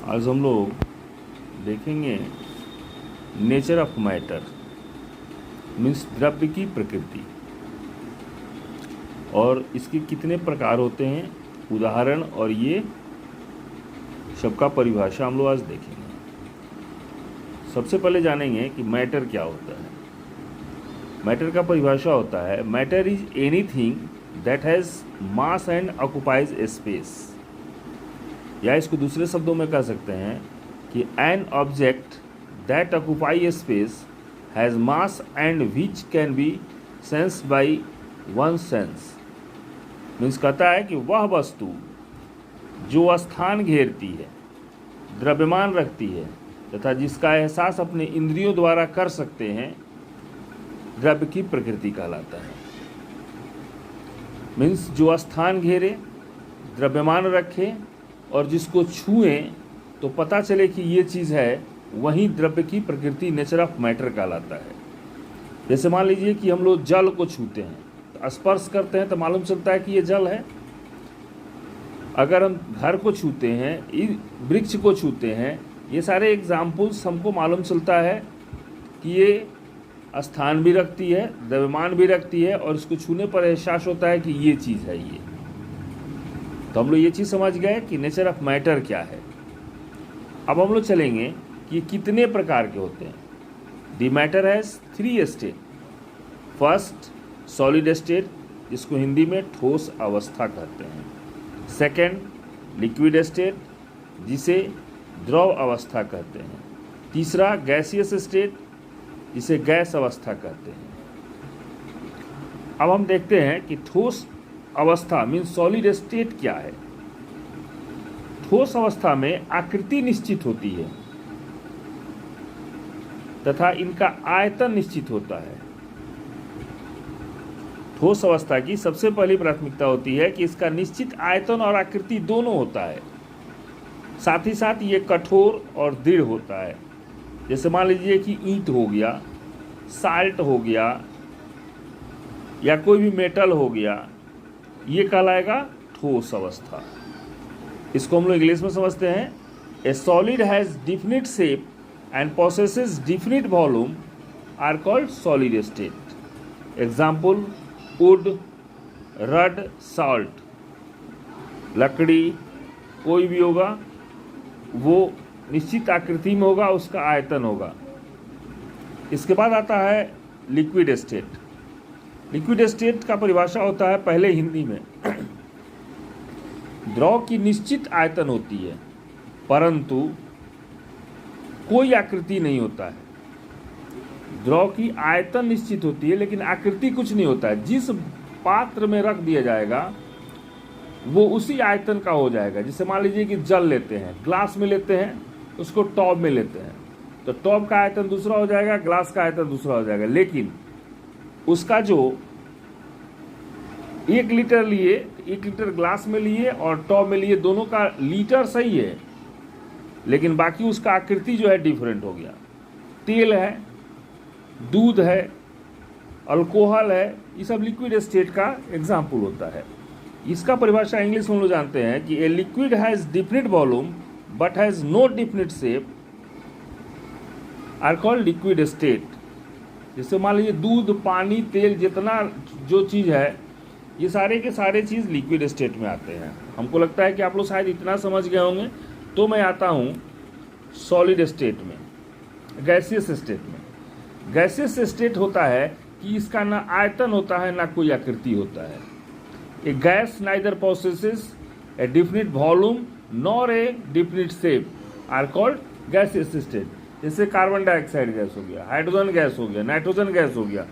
आज हम लोग देखेंगे नेचर ऑफ मैटर, मीन्स द्रव्य की प्रकृति और इसके कितने प्रकार होते हैं, उदाहरण और ये सबका परिभाषा हम लोग आज देखेंगे। सबसे पहले जानेंगे कि मैटर क्या होता है। मैटर का परिभाषा होता है matter is anything that has mass and occupies A space, या इसको दूसरे शब्दों में कह सकते हैं कि an object that occupy A space has mass and which can be sensed by one sense. Means कहता है कि वह वस्तु जो स्थान घेरती है, द्रव्यमान रखती है तथा जिसका एहसास अपने इंद्रियों द्वारा कर सकते हैं, द्रव्य की प्रकृति कहलाता है। मीन्स जो स्थान घेरे, द्रव्यमान रखे और जिसको छुएं तो पता चले कि ये चीज़ है, वही द्रव्य की प्रकृति नेचर ऑफ मैटर कहलाता है। जैसे मान लीजिए कि हम लोग जल को छूते हैं, तो स्पर्श करते हैं तो मालूम चलता है कि ये जल है। अगर हम घर को छूते हैं, वृक्ष को छूते हैं, ये सारे एग्जाम्पल्स हमको मालूम चलता है कि ये स्थान भी रखती है, द्रव्यमान भी रखती है और इसको छूने पर एहसास होता है कि ये चीज़ है ये। तो हम लोग ये चीज़ समझ गए कि नेचर ऑफ मैटर क्या है। अब हम लोग चलेंगे कि कितने प्रकार के होते हैं। The matter has 3 state. First solid state, जिसको हिंदी में ठोस अवस्था कहते हैं। सेकंड लिक्विड स्टेट, जिसे द्रव अवस्था कहते हैं। तीसरा गैसियस स्टेट, जिसे गैस अवस्था कहते हैं। अब हम देखते हैं कि ठोस अवस्था मीन्स सॉलिड स्टेट क्या है। ठोस अवस्था में आकृति निश्चित होती है तथा इनका आयतन निश्चित होता है। ठोस अवस्था की सबसे पहली प्राथमिकता होती है कि इसका निश्चित आयतन और आकृति दोनों होता है, साथ ही साथ ये कठोर और दृढ़ होता है। जैसे मान लीजिए कि ईंट हो गया, साल्ट हो गया या कोई भी मेटल हो गया, ये कहलाएगा ठोस अवस्था। इसको हम लोग इंग्लिश में समझते हैं, a solid has definite shape and possesses definite volume are called solid state. Example wood, rod, salt. लकड़ी कोई भी होगा वो निश्चित आकृति में होगा, उसका आयतन होगा। इसके बाद आता है लिक्विड स्टेट। लिक्विड स्टेट का परिभाषा होता है पहले हिंदी में द्रव की निश्चित आयतन होती है परंतु कोई आकृति नहीं होता है। द्रव की आयतन निश्चित होती है लेकिन आकृति कुछ नहीं होता है। जिस पात्र में रख दिया जाएगा वो उसी आयतन का हो जाएगा। जैसे मान लीजिए कि जल लेते हैं, ग्लास में लेते हैं, उसको टॉप में लेते हैं, तो टॉप का आयतन दूसरा हो जाएगा, ग्लास का आयतन दूसरा हो जाएगा। लेकिन उसका जो 1 लीटर लिए, 1 लीटर ग्लास में लिए और टॉप में लिए, दोनों का लीटर सही है लेकिन बाकी उसका आकृति जो है डिफरेंट हो गया। तेल है, दूध है, अल्कोहल है, ये सब लिक्विड स्टेट का एग्जाम्पल होता है। इसका परिभाषा इंग्लिश में हम लोग जानते हैं कि a liquid has definite volume but has no definite shape are called liquid state. जैसे मान लीजिए दूध, पानी, तेल, जितना जो चीज़ है, ये सारे के सारे चीज़ लिक्विड स्टेट में आते हैं। हमको लगता है कि आप लोग शायद इतना समझ गए होंगे। तो मैं आता हूँ सॉलिड स्टेट में, गैसियस स्टेट में। गैसियस स्टेट होता है कि इसका ना आयतन होता है ना कोई आकृति होता है। A gas neither possesses a definite volume nor a definite shape are called gaseous state. जैसे कार्बन डाइऑक्साइड गैस हो गया, हाइड्रोजन गैस हो गया, नाइट्रोजन गैस हो गया,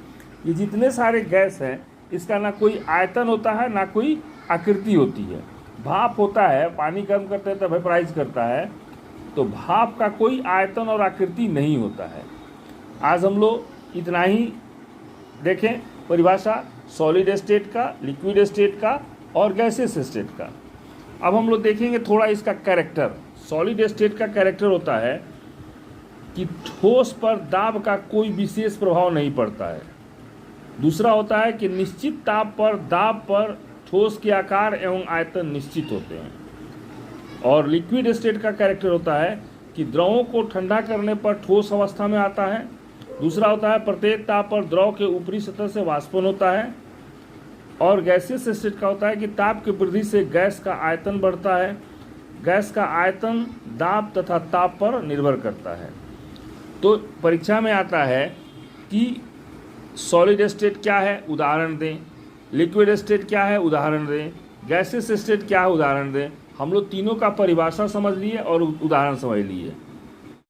ये जितने सारे गैस हैं इसका ना कोई आयतन होता है ना कोई आकृति होती है। भाप होता है, पानी गर्म करते हैं तो वेपराइज करता है, तो भाप का कोई आयतन और आकृति नहीं होता है। आज हम लोग इतना ही देखें परिभाषा सॉलिड स्टेट का, लिक्विड स्टेट का और गैसियस स्टेट का। अब हम लोग देखेंगे थोड़ा इसका कैरेक्टर। सॉलिड स्टेट का कैरेक्टर होता है कि ठोस पर दाब का कोई विशेष प्रभाव नहीं पड़ता है। दूसरा होता है कि निश्चित ताप पर, दाब पर ठोस के आकार एवं आयतन निश्चित होते हैं। और लिक्विड स्टेट का कैरेक्टर होता है कि द्रवों को ठंडा करने पर ठोस अवस्था में आता है। दूसरा होता है प्रत्येक ताप पर द्रव के ऊपरी सतह से वाष्पन होता है। और गैसियस स्टेट का होता है कि ताप की वृद्धि से गैस का आयतन बढ़ता है। गैस का आयतन दाब तथा ताप पर निर्भर करता है। तो परीक्षा में आता है कि सॉलिड स्टेट क्या है, उदाहरण दें। लिक्विड स्टेट क्या है, उदाहरण दें। गैसियस स्टेट क्या है, उदाहरण दें। हम लोग तीनों का परिभाषा समझ लिए और उदाहरण समझ लिए।